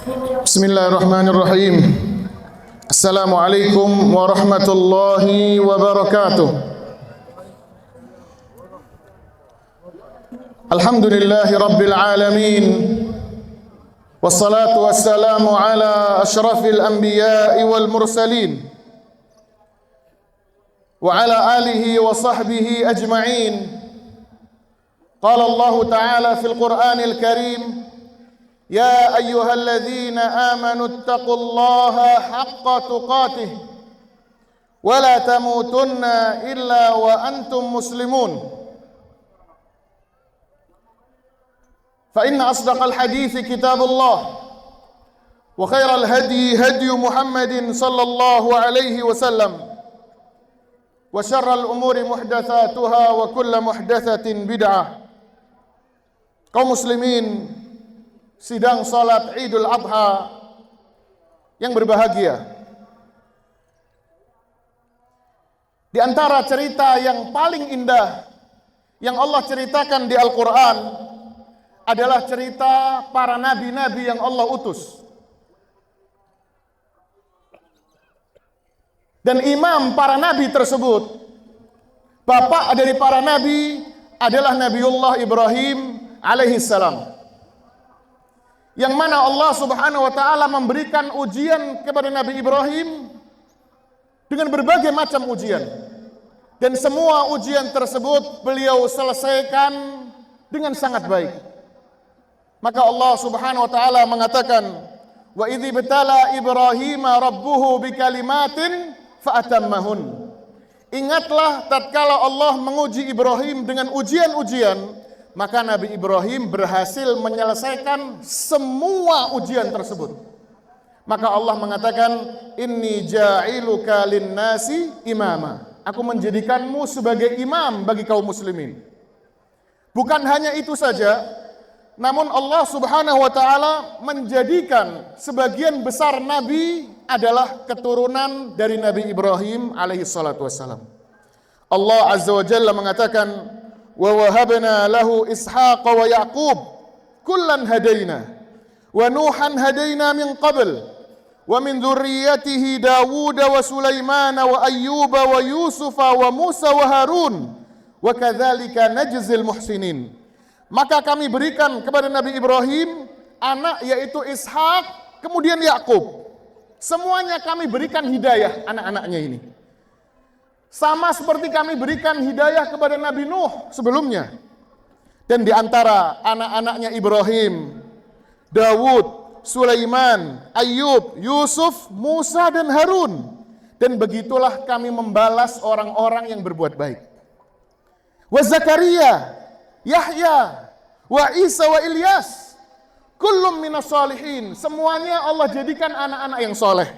Bismillahirrahmanirrahim. Assalamualaikum warahmatullahi wabarakatuh. Alhamdulillahi rabbil alamin. Wassalatu wassalamu ala asyrafil anbiya'i wal mursalin wa ala alihi wa sahbihi ajma'in. Qala Allah ta'ala fil Qur'anil Karim, ya ayyuhalladzina amanu ittaqullaha haqqa tuqatih wa la tamutunna illa wa antum muslimun. Fa inna asdaqal hadithi kitabullah wa khairal hadi hadi Muhammadin sallallahu alaihi wasallam wa syarral umuri muhdatsatuha wa kullu muhdatsatin bid'ah. Kaum muslimin sidang salat Idul Adha yang berbahagia, di antara cerita yang paling indah yang Allah ceritakan di Al-Quran adalah cerita para nabi-nabi yang Allah utus. Dan imam para nabi tersebut, bapak dari para nabi adalah Nabiullah Ibrahim alaihi salam, yang mana Allah subhanahu wa ta'ala memberikan ujian kepada Nabi Ibrahim dengan berbagai macam ujian. Dan semua ujian tersebut beliau selesaikan dengan sangat baik. Maka Allah subhanahu wa ta'ala mengatakan, wa idzi ibtala Ibrahima rabbuhu bikalimatin fa'atammahun. Ingatlah tatkala Allah menguji Ibrahim dengan ujian-ujian, maka Nabi Ibrahim berhasil menyelesaikan semua ujian tersebut. Maka Allah mengatakan, inni ja'iluka linnasi imama. Aku menjadikanmu sebagai imam bagi kaum muslimin. Bukan hanya itu saja, namun Allah subhanahu wa ta'ala menjadikan sebagian besar nabi adalah keturunan dari Nabi Ibrahim alaihi salatu wassalam. Allah azza wa jalla mengatakan, wa wahabna lahu Ishaq wa Yaqub kullan hadaina wa Nuhan hadaina min qabl wa min dzurriyyatihi Dawud wa Sulaiman wa Ayyub wa Yusuf wa Musa wa Harun wa kadzalika najzil muhsinin. Maka kami berikan kepada Nabi Ibrahim anak yaitu Ishak, kemudian Yakub. Semuanya kami berikan hidayah anak-anaknya ini. Sama seperti kami berikan hidayah kepada Nabi Nuh sebelumnya. Dan di antara anak-anaknya Ibrahim, Dawud, Sulaiman, Ayyub, Yusuf, Musa dan Harun. Dan begitulah kami membalas orang-orang yang berbuat baik. Wa Zakaria, Yahya, wa Isa wa Ilyas, kullum minas salihin. Semuanya Allah jadikan anak-anak yang soleh.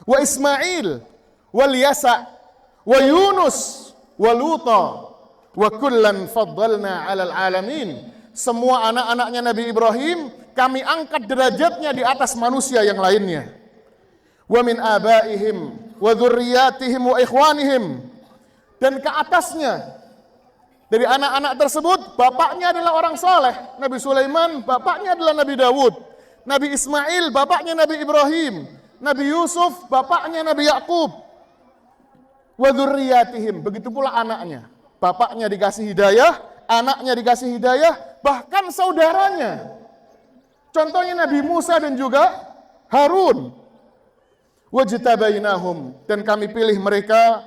Wa Ismail, wal Yasa, wa Yunus wa Luta wa kullan faddalna 'alal alamin. Semua anak-anaknya Nabi Ibrahim kami angkat derajatnya di atas manusia yang lainnya. Wa min abaihim wa dzurriyyatihim wa ikhwanihim. Dan ke atasnya dari anak-anak tersebut bapaknya adalah orang saleh. Nabi Sulaiman bapaknya adalah Nabi Dawud. Nabi Ismail bapaknya Nabi Ibrahim. Nabi Yusuf bapaknya Nabi Yakub. Wa dzurriyyatihim, begitu pula anaknya. Bapaknya dikasih hidayah, anaknya dikasih hidayah, bahkan saudaranya. Contohnya Nabi Musa dan juga Harun. Wajtabainahum, dan kami pilih mereka,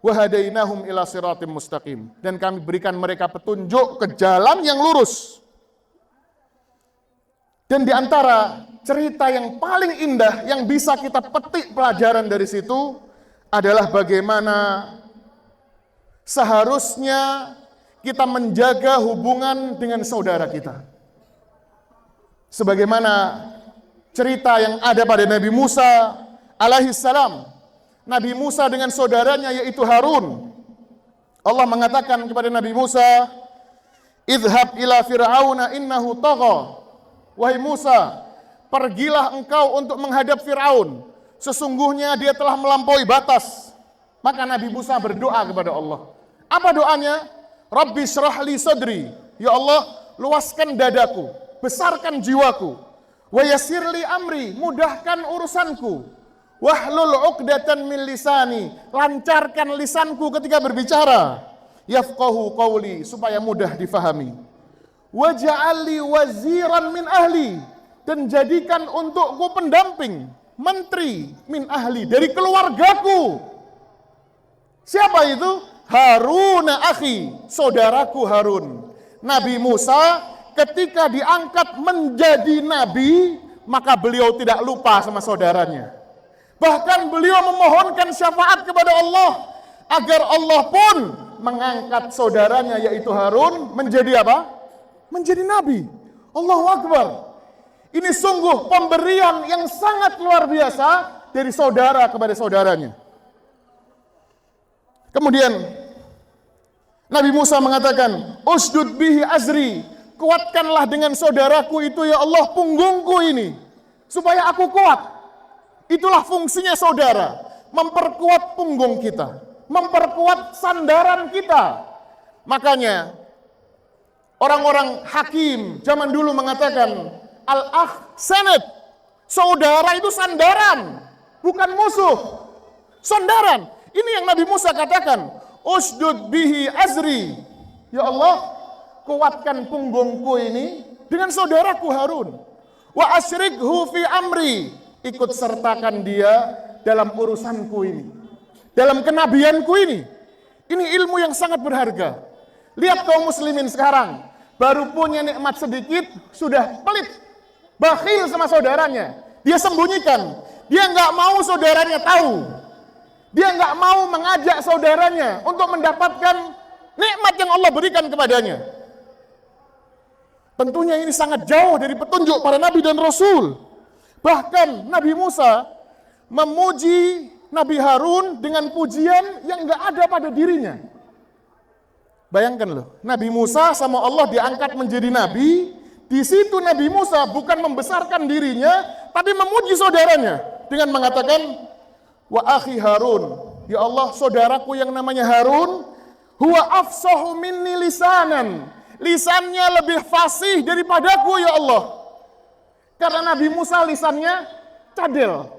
wahadainahum ila siratim mustaqim, dan kami berikan mereka petunjuk ke jalan yang lurus. Dan di antara cerita yang paling indah yang bisa kita petik pelajaran dari situ adalah bagaimana seharusnya kita menjaga hubungan dengan saudara kita. Sebagaimana cerita yang ada pada Nabi Musa alaihissalam. Nabi Musa dengan saudaranya yaitu Harun. Allah mengatakan kepada Nabi Musa, idhab ila fir'auna innahu tagha. Wahai Musa, pergilah engkau untuk menghadap Fir'aun. Sesungguhnya dia telah melampaui batas. Maka Nabi Musa berdoa kepada Allah. Apa doanya? Rabbi syrah li sadri. Ya Allah, luaskan dadaku, besarkan jiwaku. Wa yassirli amri, mudahkan urusanku. Wahlul 'uqdatan min lisani, lancarkan lisanku ketika berbicara. Yafqahu qawli, supaya mudah difahami. Waj'alli waziran min ahli, dan jadikan untukku pendamping, menteri min ahli, dari keluargaku. Siapa itu? Harun akhi, saudaraku Harun. Nabi Musa ketika diangkat menjadi nabi, maka beliau tidak lupa sama saudaranya. Bahkan beliau memohonkan syafaat kepada Allah agar Allah pun mengangkat saudaranya yaitu Harun menjadi apa? Menjadi nabi. Allahu Akbar. Ini sungguh pemberian yang sangat luar biasa dari saudara kepada saudaranya. Kemudian Nabi Musa mengatakan, "Usdud bihi azri." Kuatkanlah dengan saudaraku itu ya Allah punggungku ini supaya aku kuat. Itulah fungsinya saudara, memperkuat punggung kita, memperkuat sandaran kita. Makanya orang-orang hakim zaman dulu mengatakan, al-akh sanad. Saudara itu sandaran, bukan musuh. Sandaran. Ini yang Nabi Musa katakan, usdud bihi azri. Ya Allah, kuatkan punggungku ini dengan saudaraku Harun. Wa asyrikhu fi amri. Ikut sertakan dia dalam urusanku ini, dalam kenabianku ini. Ini ilmu yang sangat berharga. Lihat kaum muslimin sekarang, baru punya nikmat sedikit, sudah pelit, bakhil sama saudaranya. Dia sembunyikan, dia nggak mau saudaranya tahu. Dia nggak mau mengajak saudaranya untuk mendapatkan nikmat yang Allah berikan kepadanya. Tentunya ini sangat jauh dari petunjuk para nabi dan rasul. Bahkan Nabi Musa memuji Nabi Harun dengan pujian yang nggak ada pada dirinya. Bayangkan loh, Nabi Musa sama Allah diangkat menjadi nabi. Di situ Nabi Musa bukan membesarkan dirinya, tapi memuji saudaranya dengan mengatakan, wa akhi Harun, ya Allah, saudaraku yang namanya Harun, huwa afsahu minni lisanan, lisannya lebih fasih daripadaku ya Allah. Karena Nabi Musa lisannya cadel.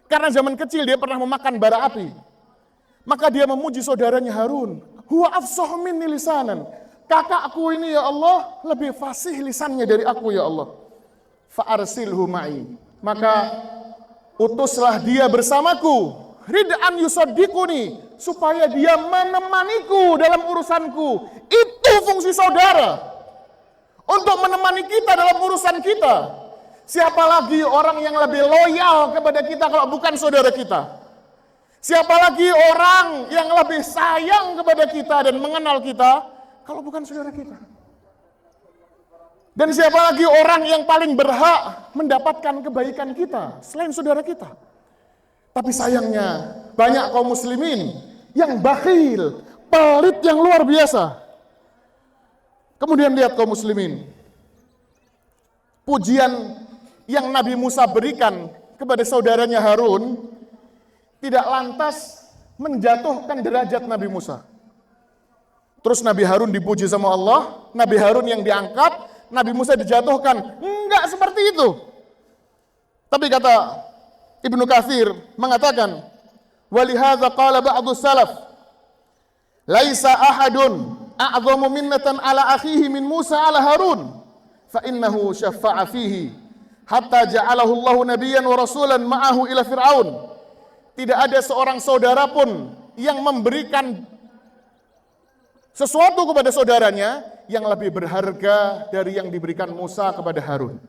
Karena zaman kecil dia pernah memakan bara api. Maka dia memuji saudaranya Harun. Huwa afsahu minni lisanan. Kakakku ini ya Allah lebih fasih lisannya dari aku ya Allah. Fa'arsilhu ma'i. Maka utuslah dia bersamaku. Rid'an yusaddiquni. Supaya dia menemaniku dalam urusanku. Itu fungsi saudara. Untuk menemani kita dalam urusan kita. Siapa lagi orang yang lebih loyal kepada kita kalau bukan saudara kita? Siapa lagi orang yang lebih sayang kepada kita dan mengenal kita kalau bukan saudara kita? Dan siapa lagi orang yang paling berhak mendapatkan kebaikan kita selain saudara kita? Tapi sayangnya banyak kaum muslimin yang bakhil, pelit yang luar biasa. Kemudian lihat kaum muslimin, pujian yang Nabi Musa berikan kepada saudaranya Harun tidak lantas menjatuhkan derajat Nabi Musa. Terus Nabi Harun dipuji sama Allah, Nabi Harun yang diangkat, Nabi Musa dijatuhkan. Enggak seperti itu. Tapi kata Ibnu Katsir mengatakan, walihadza qala ba'du salaf, laisa ahadun a'dhamu minnatan ala akhihi min Musa ala Harun, fa innahu syaffa'a fihi hatta ja'alahu Allahu nabiyyan wa rasulan ma'ahu ila Fir'aun. Tidak ada seorang saudara pun yang memberikan sesuatu kepada saudaranya yang lebih berharga dari yang diberikan Musa kepada Harun.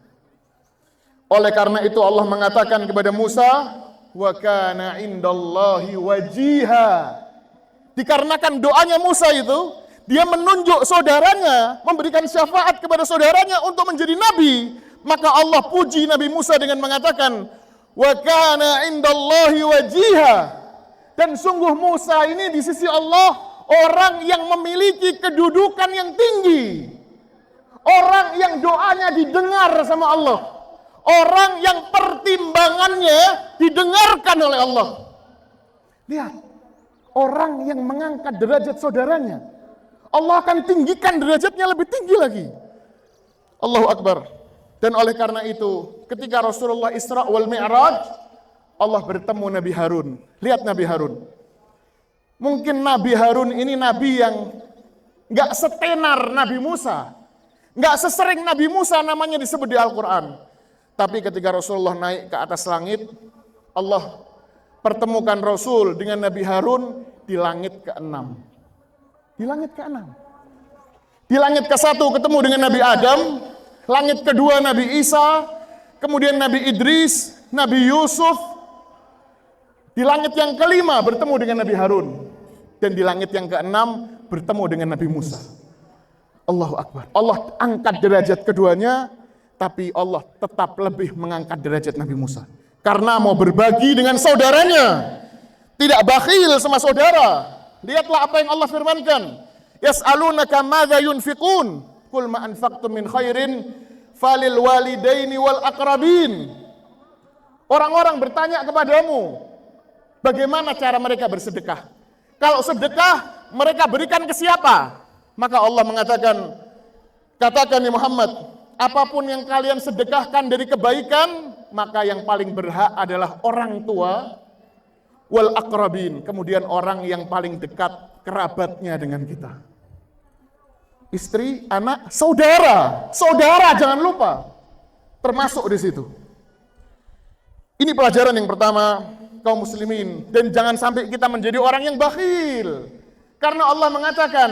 Oleh karena itu Allah mengatakan kepada Musa, wa kana indallahi wajiha. Dikarenakan doanya Musa itu, dia menunjuk saudaranya, memberikan syafaat kepada saudaranya untuk menjadi nabi. Maka Allah puji Nabi Musa dengan mengatakan, wa kana indallahi wajiha. Dan sungguh Musa ini di sisi Allah orang yang memiliki kedudukan yang tinggi. Orang yang doanya didengar sama Allah. Orang yang pertimbangannya didengarkan oleh Allah. Lihat, orang yang mengangkat derajat saudaranya, Allah akan tinggikan derajatnya lebih tinggi lagi. Allahu Akbar. Dan oleh karena itu, ketika Rasulullah Isra wal Mi'raj, Allah bertemu Nabi Harun. Lihat Nabi Harun. Mungkin Nabi Harun ini nabi yang gak setenar Nabi Musa. Gak sesering Nabi Musa namanya disebut di Al-Quran. Tapi ketika Rasulullah naik ke atas langit, Allah pertemukan Rasul dengan Nabi Harun di langit ke-6. Di langit ke-6. Di langit ke-1 ketemu dengan Nabi Adam, langit kedua Nabi Isa, kemudian Nabi Idris, Nabi Yusuf. Di langit yang kelima bertemu dengan Nabi Harun. Dan di langit yang ke-6 bertemu dengan Nabi Musa. Allahu Akbar. Allah angkat derajat keduanya, tapi Allah tetap lebih mengangkat derajat Nabi Musa. Karena mau berbagi dengan saudaranya. Tidak bakhil sama saudara. Lihatlah apa yang Allah firmankan. Yas'alunaka madza yunfiqun. Qul ma anfaqtum min khairin falil walidaini wal aqrabin. Orang-orang bertanya kepadamu, bagaimana cara mereka bersedekah? Kalau sedekah mereka berikan ke siapa? Maka Allah mengatakan, katakan ya Muhammad, apapun yang kalian sedekahkan dari kebaikan, maka yang paling berhak adalah orang tua wal aqrabin, kemudian orang yang paling dekat kerabatnya dengan kita. Istri, anak, saudara. Saudara jangan lupa. Termasuk di situ. Ini pelajaran yang pertama kaum muslimin, dan jangan sampai kita menjadi orang yang bakhil. Karena Allah mengatakan,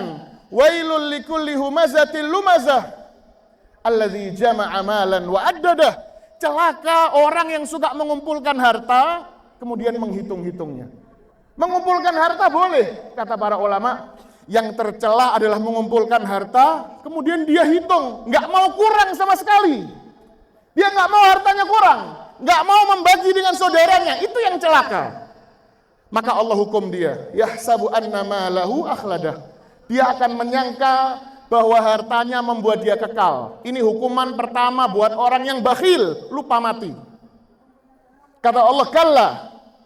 wailul likulli humazatil lumazah alladzi jama'a malan wa addadah. Celaka orang yang suka mengumpulkan harta kemudian menghitung-hitungnya. Mengumpulkan harta boleh, kata para ulama. Yang tercela adalah mengumpulkan harta kemudian dia hitung, nggak mau kurang sama sekali. Dia nggak mau hartanya kurang, nggak mau membagi dengan saudaranya, itu yang celaka. Maka Allah hukum dia, yahsabu anna malahu akhladah. Dia akan menyangka bahwa hartanya membuat dia kekal. Ini hukuman pertama buat orang yang bakhil, lupa mati. Kata Allah, kalla,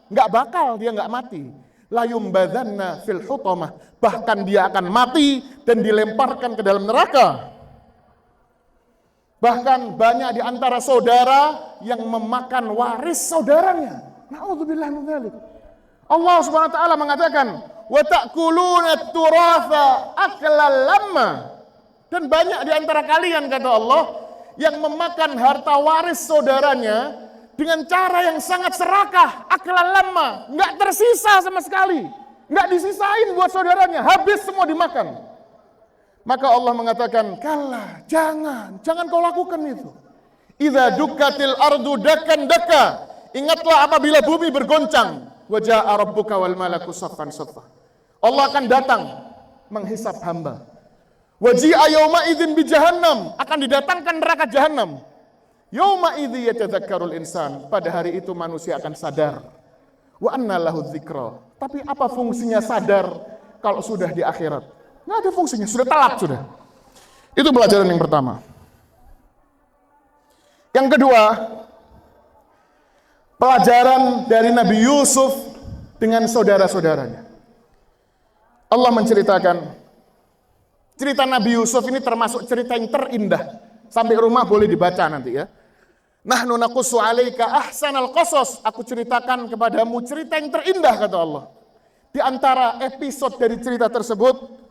nggak bakal dia nggak mati. La yumbadzanna fil hutamah, bahkan dia akan mati dan dilemparkan ke dalam neraka. Bahkan banyak di antara saudara yang memakan waris saudaranya. Na'udzubillah min dzalik. Allah Subhanahu wa taala mengatakan, "Wa ta'kuluna turatha aklan lamma." Dan banyak di antara kalian, kata Allah, yang memakan harta waris saudaranya dengan cara yang sangat serakah, aklan lamma, enggak tersisa sama sekali. Enggak disisain buat saudaranya, habis semua dimakan. Maka Allah mengatakan, "Kalla, jangan kau lakukan itu. Idza dukkatil ardu dakkan dakka." Ingatlah apabila bumi bergoncang, wa jaa rabbuka wal malaku saffan saffa. Allah akan datang menghisap hamba. Wa ji'a yauma idzin bi jahannam, akan didatangkan neraka jahanam. Yauma idzi yatadzakkarul insan, pada hari itu manusia akan sadar. Wa anna lahu dzikra. Tapi apa fungsinya sadar kalau sudah di akhirat? Nggak ada fungsinya, sudah telat sudah. Itu pelajaran yang pertama. Yang kedua, pelajaran dari Nabi Yusuf dengan saudara-saudaranya. Allah menceritakan, cerita Nabi Yusuf ini termasuk cerita yang terindah. Sampai rumah boleh dibaca nanti ya. Nahnu naqussu 'alaika ahsanal qasas. Aku ceritakan kepadamu cerita yang terindah, kata Allah. Di antara episode dari cerita tersebut,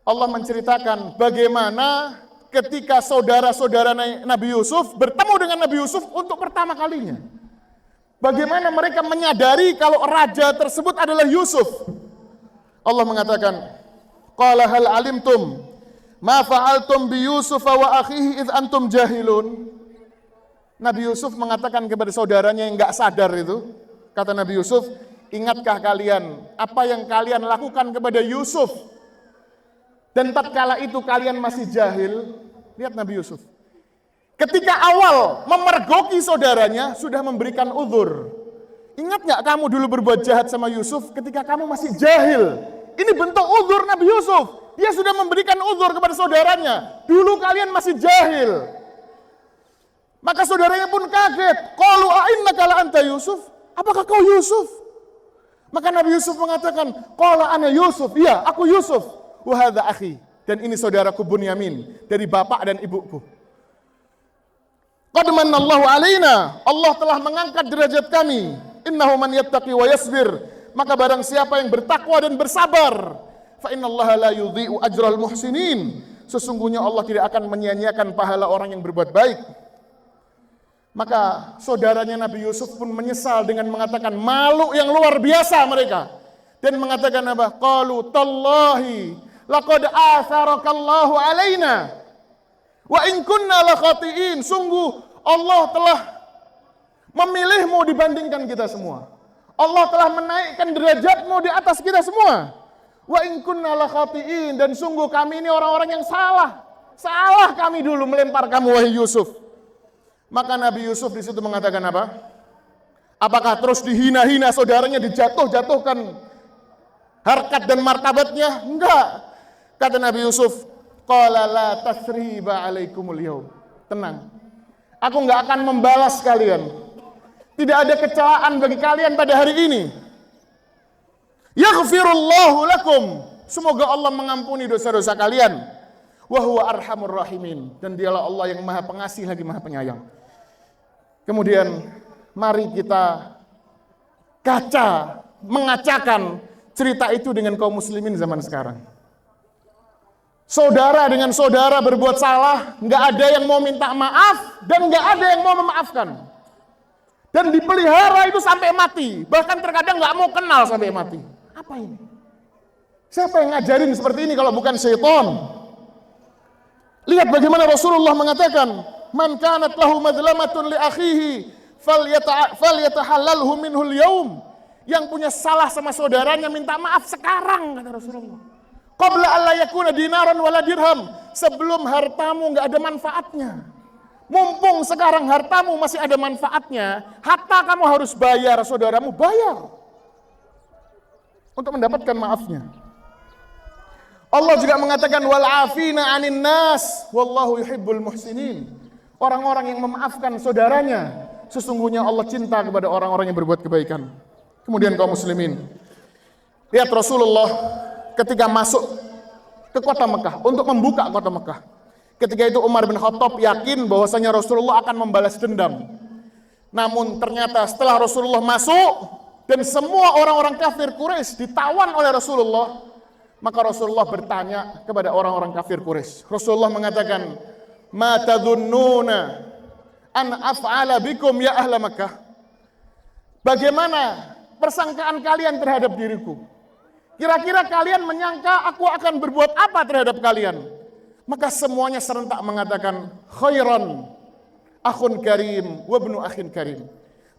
Allah menceritakan bagaimana ketika saudara-saudara Nabi Yusuf bertemu dengan Nabi Yusuf untuk pertama kalinya. Bagaimana mereka menyadari kalau raja tersebut adalah Yusuf. Allah mengatakan, qala hal alimtum ma fa'altum bi Yusuf wa akhihi id antum jahilun. Nabi Yusuf mengatakan kepada saudaranya yang enggak sadar itu, kata Nabi Yusuf, ingatkah kalian apa yang kalian lakukan kepada Yusuf? Dan tatkala itu kalian masih jahil. Lihat Nabi Yusuf. Ketika awal memergoki saudaranya, sudah memberikan uzur. Ingat gak kamu dulu berbuat jahat sama Yusuf ketika kamu masih jahil? Ini bentuk uzur Nabi Yusuf. Dia sudah memberikan uzur kepada saudaranya. Dulu kalian masih jahil. Maka saudaranya pun kaget. Qalu a'innaka la anta Yusuf? Apakah kau Yusuf? Maka Nabi Yusuf mengatakan, qala ana Yusuf. Iya, aku Yusuf. Wa hadza akhi. Dan ini saudaraku Bunyamin, dari bapak dan ibuku. Qad manallahu alaina, Allah telah mengangkat derajat kami. Innahu man yattaqi wa yasbir, maka barang siapa yang bertakwa dan bersabar, fa innallaha la yudhi'u ajral muhsinin, sesungguhnya Allah tidak akan menyia-nyiakan pahala orang yang berbuat baik. Maka saudaranya Nabi Yusuf pun menyesal dengan mengatakan malu yang luar biasa mereka, dan mengatakan apa? Qalu tallahi laqad atharakallahu alaina wa in kunna la khatiin, sungguh Allah telah memilihmu dibandingkan kita semua. Allah telah menaikkan derajatmu di atas kita semua. Wa in kunna la khatiin, dan sungguh kami ini orang-orang yang salah. Salah kami dulu melempar kamu wahai Yusuf. Maka Nabi Yusuf di situ mengatakan apa? Apakah terus dihina-hina saudaranya, dijatuh-jatuhkan harkat dan martabatnya? Enggak. Kata Nabi Yusuf, qala la tasriba alaikumul yaum. Tenang, aku enggak akan membalas kalian. Tidak ada kecelaan bagi kalian pada hari ini. Yaghfirullahu lakum, semoga Allah mengampuni dosa-dosa kalian. Wa huwa arhamur rahimin, dan dialah Allah yang maha pengasih lagi maha penyayang. Kemudian mari kita mengacakan cerita itu dengan kaum muslimin zaman sekarang. Saudara dengan saudara berbuat salah, nggak ada yang mau minta maaf dan nggak ada yang mau memaafkan. Dan dipelihara itu sampai mati, bahkan terkadang nggak mau kenal sampai mati. Apa ini? Siapa yang ngajarin seperti ini kalau bukan syaitan? Lihat bagaimana Rasulullah mengatakan, man kanat lahu madlamatun li akhihi falyatahallalhu minhul yaum. Yang punya salah sama saudaranya minta maaf sekarang, kata Rasulullah. Qabla alla yakuna dinaran wala dirham, sebelum hartamu enggak ada manfaatnya. Mumpung sekarang hartamu masih ada manfaatnya, hatta kamu harus bayar saudaramu, bayar untuk mendapatkan maafnya. Allah juga mengatakan wal afina 'anin nas wallahu yuhibbul muhsinin. Orang-orang yang memaafkan saudaranya, sesungguhnya Allah cinta kepada orang-orang yang berbuat kebaikan. Kemudian kaum muslimin, lihat Rasulullah ketika masuk ke kota Mekah untuk membuka kota Mekah. Ketika itu Umar bin Khattab yakin bahwasanya Rasulullah akan membalas dendam. Namun ternyata setelah Rasulullah masuk dan semua orang-orang kafir Quraisy ditawan oleh Rasulullah, maka Rasulullah bertanya kepada orang-orang kafir Quraisy. Rasulullah mengatakan, "Ma tadhunnuna an af'ala bikum ya ahla Makkah?" Bagaimana persangkaan kalian terhadap diriku? Kira-kira kalian menyangka aku akan berbuat apa terhadap kalian? Maka semuanya serentak mengatakan, khairan akhun karim wa ibnu akhin karim.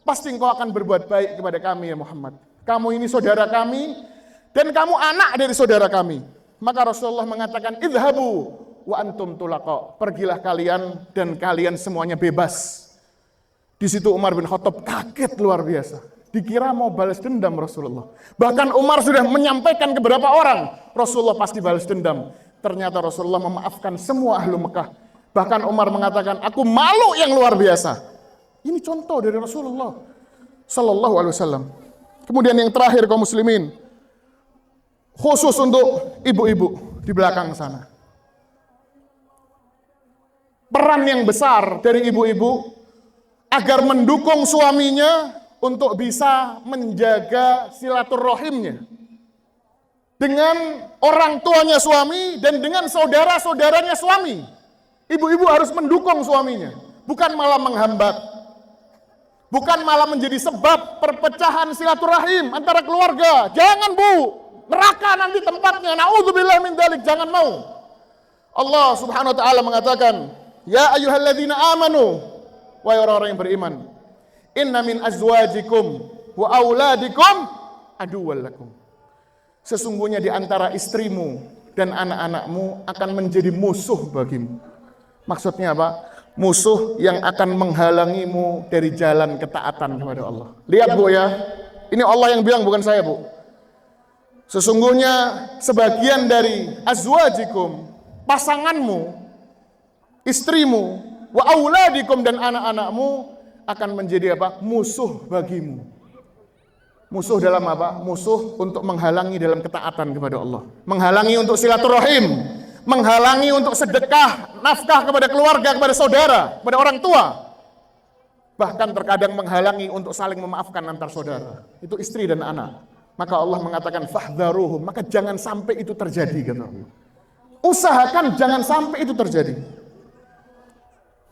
Pasti engkau akan berbuat baik kepada kami ya Muhammad. Kamu ini saudara kami dan kamu anak dari saudara kami. Maka Rasulullah mengatakan, idhabu wa antum tulaqa. Pergilah kalian dan kalian semuanya bebas. Di situ Umar bin Khattab kaget luar biasa. Dikira mau balas dendam Rasulullah. Bahkan Umar sudah menyampaikan ke beberapa orang, Rasulullah pasti balas dendam. Ternyata Rasulullah memaafkan semua ahlu Mekah. Bahkan Umar mengatakan, aku malu yang luar biasa. Ini contoh dari Rasulullah Sallallahu Alaihi Wasallam. Kemudian yang terakhir kaum muslimin, khusus untuk ibu-ibu di belakang sana. Peran yang besar dari ibu-ibu agar mendukung suaminya untuk bisa menjaga silaturahimnya dengan orang tuanya suami dan dengan saudara-saudaranya suami. Ibu-ibu harus mendukung suaminya, bukan malah menghambat, bukan malah menjadi sebab perpecahan silaturahim antara keluarga. Jangan bu, neraka nanti tempatnya. Na'udzubillah min dzalik, jangan mau. Allah Subhanahu wa taala mengatakan, ya ayyuhalladzina amanu, wahai orang-orang yang beriman, inna min azwajikum wa auladikum aduwwal lakum. Sesungguhnya di antara istrimu dan anak-anakmu akan menjadi musuh bagimu. Maksudnya apa? Musuh yang akan menghalangimu dari jalan ketaatan kepada Allah. Lihat bu ya, ini Allah yang bilang bukan saya bu. Sesungguhnya sebagian dari azwajikum, pasanganmu, istrimu, wa auladikum dan anak-anakmu akan menjadi apa? Musuh bagimu. Musuh dalam apa? Musuh untuk menghalangi dalam ketaatan kepada Allah. Menghalangi untuk silaturahim, menghalangi untuk sedekah, nafkah kepada keluarga, kepada saudara, kepada orang tua. bahkan terkadang menghalangi untuk saling memaafkan antar saudara, itu istri dan anak. Maka Allah mengatakan fahdharuhum, maka jangan sampai itu terjadi, kata Allah. Usahakan jangan sampai itu terjadi.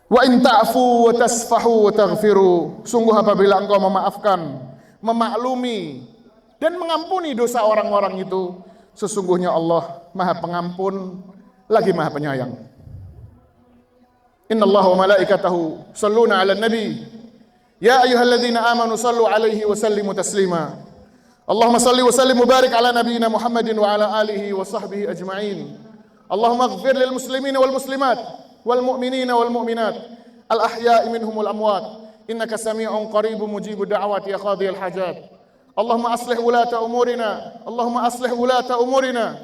Wa in ta'fu wa tasfahu wa taghfiru, sungguh apabila engkau memaafkan, memaklumi dan mengampuni dosa orang-orang itu, sesungguhnya Allah Maha Pengampun lagi Maha Penyayang. Innallaha wa malaikatahu shalluna 'alan nabi ya ayyuhalladzina amanu shallu 'alaihi wa sallimu taslima. Allahumma shalli wa sallim mubarik ala nabiyyina Muhammadin wa ala alihi wa sahbihi ajma'in. Allahumma ighfir lil muslimina wal muslimat wal mu'minina wal mu'minat al ahya'i minhum wal amwat innaka sami'un qaribun mujibud da'wati ya qadhiyal hajat. Allahumma aslih wulata umurina, Allahumma aslih wulata umurina,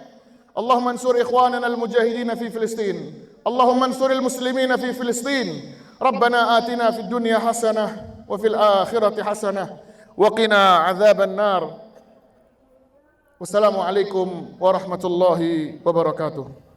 Allahumma ansur ikhwanana al mujahidin fi Filistin, Allahumma ansur al muslimina fi Filistin. Rabbana atina fid dunya hasanah wa fil akhirati hasanah wa qina adzaban nar. Wassalamualaikum warahmatullahi wabarakatuh.